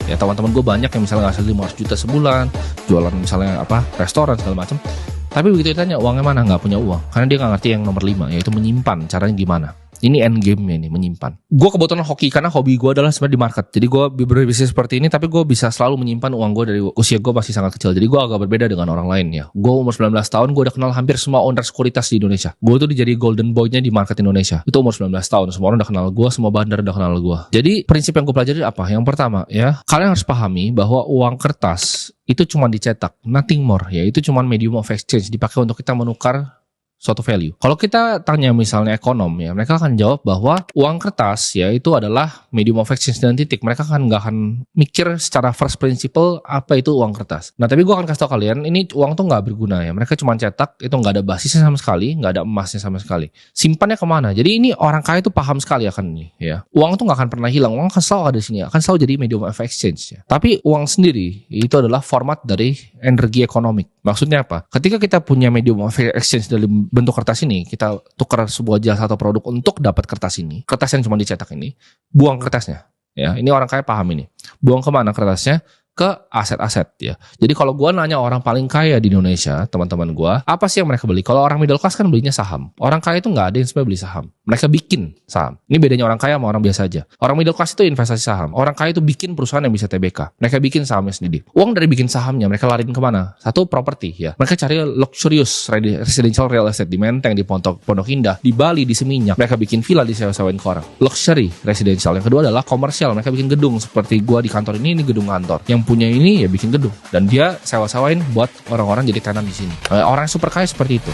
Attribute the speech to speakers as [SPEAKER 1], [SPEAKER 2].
[SPEAKER 1] Ya teman-teman gue banyak yang misalnya ngasih 500 juta sebulan, jualan misalnya restoran segala macam. Tapi begitu ditanya uangnya mana, nggak punya uang, karena dia nggak ngerti yang nomor 5, yaitu menyimpan. Caranya gimana? Ini end game-nya nih, menyimpan. Gue kebetulan hoki karena hobi gue adalah sebenarnya di market. Jadi gue berbisnis seperti ini, tapi gue bisa selalu menyimpan uang gue dari usia gue masih sangat kecil. Jadi gue agak berbeda dengan orang lain ya. Gue umur 19 tahun, gue udah kenal hampir semua owner sekuritas di Indonesia. Gue tuh jadi golden boy-nya di market Indonesia. Itu umur 19 tahun, semua orang udah kenal gue, semua bandar udah kenal gue. Jadi prinsip yang gue pelajari apa? Yang pertama ya, kalian harus pahami bahwa uang kertas itu cuma dicetak, nothing more ya. Itu cuma medium of exchange, dipakai untuk kita menukar suatu value. Kalau kita tanya misalnya ekonom ya, mereka akan jawab bahwa uang kertas ya itu adalah medium of exchange dan titik. Mereka nggak akan mikir secara first principle apa itu uang kertas. Nah tapi gue akan kasih tau kalian, ini uang tuh nggak berguna ya. Mereka cuma cetak, itu nggak ada basisnya sama sekali, nggak ada emasnya sama sekali. Simpannya kemana? Jadi ini orang kaya itu paham sekali akan ini ya. Uang tuh nggak akan pernah hilang, uang akan selalu ada di sini, akan selalu jadi medium of exchange ya. Tapi uang sendiri itu adalah format dari energi ekonomi. Maksudnya apa? Ketika kita punya medium of exchange dari bentuk kertas ini, kita tukar sebuah jasa atau produk untuk dapat kertas ini, kertas yang cuma dicetak ini, buang kertasnya ya. Ini orang kaya paham ini. Buang kemana kertasnya? Ke aset-aset ya. Jadi kalau gue nanya orang paling kaya di Indonesia, teman-teman gue, apa sih yang mereka beli? Kalau orang middle class kan belinya saham. Orang kaya itu nggak ada yang sebenarnya beli saham. Mereka bikin saham. Ini bedanya orang kaya sama orang biasa aja. Orang middle class itu investasi saham. Orang kaya itu bikin perusahaan yang bisa TBK. Mereka bikin sahamnya sendiri. Uang dari bikin sahamnya mereka lariin kemana? Satu, properti ya. Mereka cari luxurious residential real estate di Menteng, di Pondok Indah, di Bali, di Seminyak. Mereka bikin villa di sewa-sewain ke orang. Luxury residential. Yang kedua adalah komersial. Mereka bikin gedung seperti gue di kantor ini gedung kantor. Yang punya ini ya bikin gedung dan dia sewa-sewain buat orang-orang jadi tenan di sini. Orang yang super kaya seperti itu.